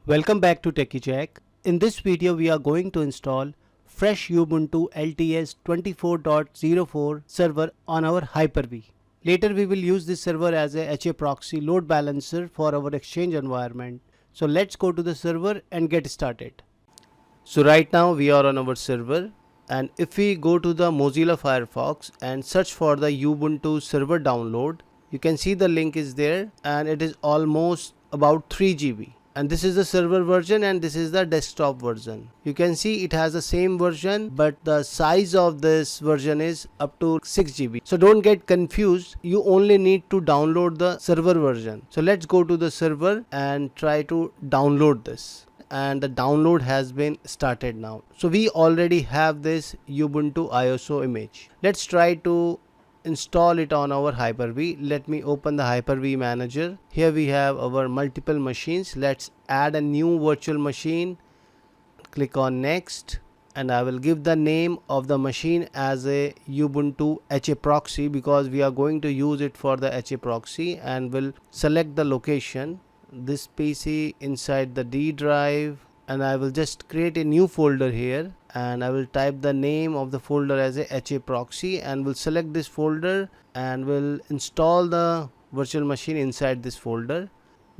Welcome back to Techi. In this video we are going to install fresh Ubuntu LTS 24.04 server on our Hyper-V. Later we will use this server as a HAProxy load balancer for our Exchange environment. So let's go to the server and get started. So right now we are on our server, and if we go to the Mozilla Firefox and search for the Ubuntu server download, you can see the link is there and it is almost about 3 GB. And this is the server version and this is the desktop version. You can see it has the same version, but the size of this version is up to 6 GB. So don't get confused. You only need to download the server version. So let's go to the server and try to download this. And the download has been started now. So we already have this Ubuntu ISO image. Let's try to install it on our Hyper-V. Let me open the Hyper-V manager. Here we have our multiple machines. Let's add a new virtual machine. Click on next, and I will give the name of the machine as a Ubuntu HAProxy because we are going to use it for the HAProxy, and will select the location, this PC inside the D drive, and I will just create a new folder here, and I will type the name of the folder as a HAProxy, and will select this folder and will install the virtual machine inside this folder.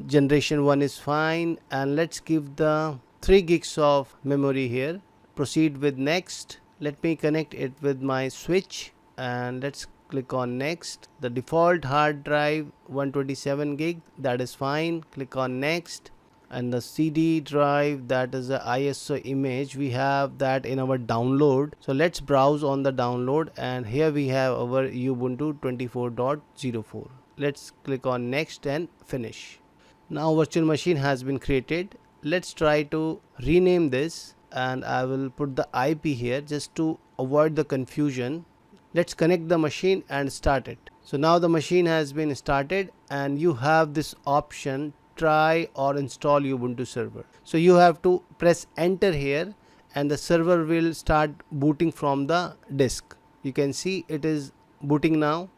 Generation 1 is fine, and let's give the 3 gigs of memory here. Proceed with next. Let me connect it with my switch, and let's click on next. The default hard drive 127 gig, that is fine. Click on next. And the CD drive, that is the ISO image, we have that in our download. So let's browse on the download, and here we have our Ubuntu 24.04. Let's click on next and finish. Now virtual machine has been created. Let's try to rename this, and I will put the IP here just to avoid the confusion. Let's connect the machine and start it. So now the machine has been started, and you have this option, try or install Ubuntu server. So you have to press enter here, and the server will start booting from the disk. You can see it is booting now,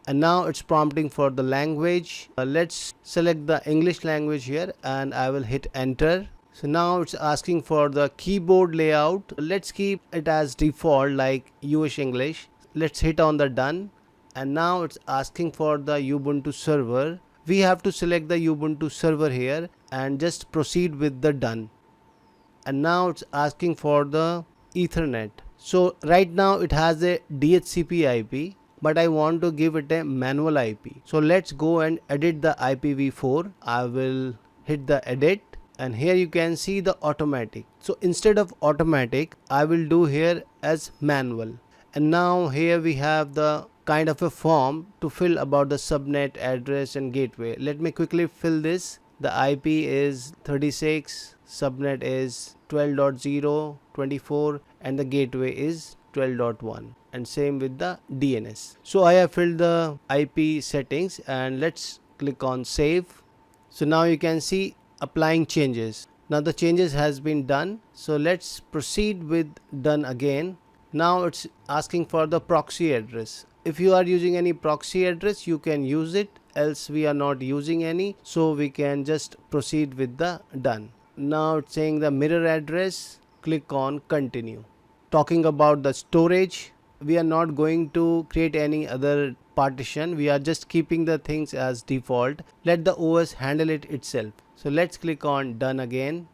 and now it's prompting for the language. Let's select the English language here, and I will hit enter. So now it's asking for the keyboard layout. Let's keep it as default like US English. Let's hit on the done, and now it's asking for the Ubuntu server. We have to select the Ubuntu server here and just proceed with the done. And now it's asking for the Ethernet. So right now it has a DHCP IP, but I want to give it a manual IP. So let's go and edit the IPv4. I will hit the edit, and here you can see the automatic. So instead of automatic, I will do here as manual. And now here we have the kind of a form to fill about the subnet, address and gateway. Let me quickly fill this. The IP is 36, subnet is 12.0.24, and the gateway is 12.1, and same with the DNS. So I have filled the IP settings, and let's click on save. So now you can see applying changes. Now the changes has been done. So let's proceed with done again. Now it's asking for the proxy address. If you are using any proxy address, you can use it, else we are not using any, so we can just proceed with the done. Now it's saying the mirror address. Click on continue. Talking about the storage, we are not going to create any other partition. We are just keeping the things as default. Let the OS handle it itself. So let's click on done again.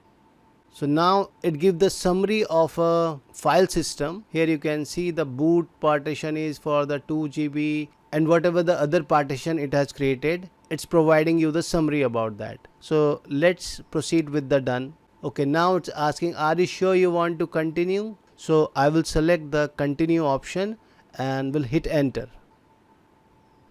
So now it gives the summary of a file system. Here you can see the boot partition is for the 2 GB, and whatever the other partition it has created, it's providing you the summary about that. So let's proceed with the done. Okay, now it's asking, are you sure you want to continue? So I will select the continue option and will hit enter.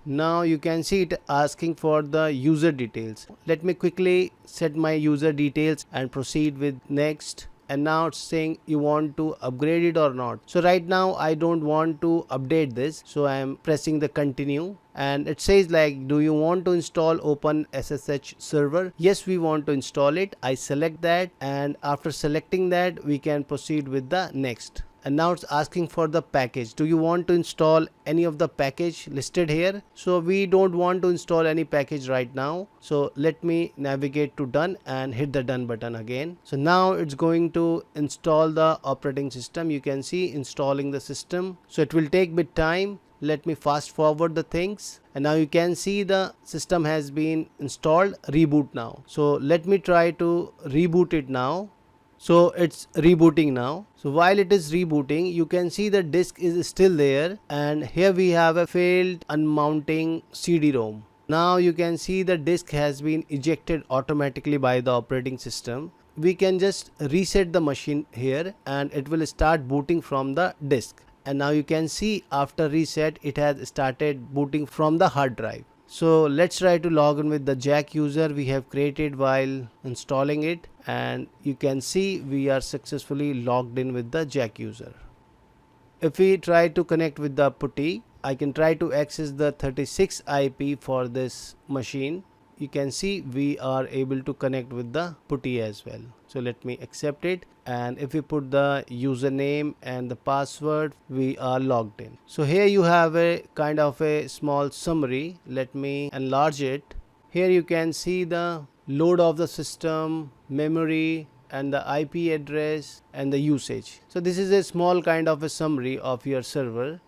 Now you can see it asking for the user details. Let me quickly set my user details and proceed with next. And now it's saying you want to upgrade it or not. So right now I don't want to update this, so I am pressing the continue, and it says like, do you want to install OpenSSH server? Yes, we want to install it. I select that, and after selecting that we can proceed with the next. and now it's asking for the package. Do you want to install any of the package listed here? So we don't want to install any package right now. So let me navigate to done and hit the done button again. So now it's going to install the operating system. You can see installing the system. So it will take bit time. Let me fast forward the things, and now you can see the system has been installed. Reboot now. So let me try to reboot it now. So it's rebooting now. So while it is rebooting, you can see the disk is still there, and here we have a failed unmounting CD-ROM. Now you can see the disk has been ejected automatically by the operating system. We can just reset the machine here and it will start booting from the disk. And now you can see after reset it has started booting from the hard drive. So let's try to log in with the Jack user we have created while installing it, and you can see we are successfully logged in with the Jack user. If we try to connect with the PuTTY, I can try to access the 36 IP for this machine. You can see we are able to connect with the PuTTY as well. So let me accept it, and if we put the username and the password, we are logged in. So here you have a kind of a small summary. Let me enlarge it. Here you can see the load of the system, memory, and the IP address and the usage. So this is a small kind of a summary of your server.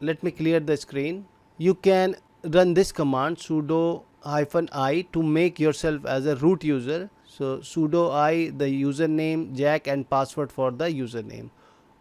Let me clear the screen. You can run this command sudo -i to make yourself as a root user. So sudo I, the username, Jack, and password for the username.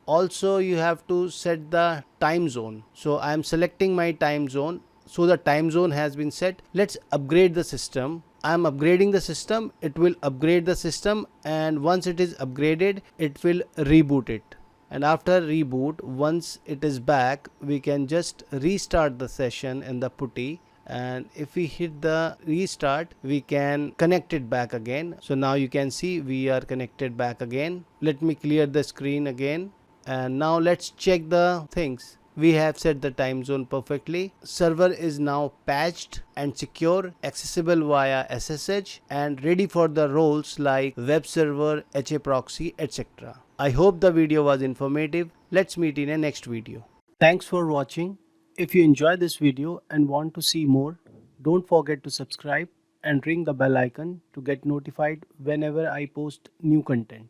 Also you have to set the time zone. So I am selecting my time zone. So the time zone has been set. Let's upgrade the system. I am upgrading the system. It will upgrade the system, and once it is upgraded, it will reboot it. And after reboot, once it is back, we can just restart the session in the PuTTY, and if we hit the restart, we can connect it back again. So now you can see we are connected back again. Let me clear the screen again, and now let's check the things. We have set the time zone perfectly. Server is now patched and secure, accessible via SSH, and ready for the roles like web server, HAProxy, etc. I hope the video was informative. Let's meet in a next video. Thanks for watching. If you enjoyed this video and want to see more, don't forget to subscribe and ring the bell icon to get notified whenever I post new content.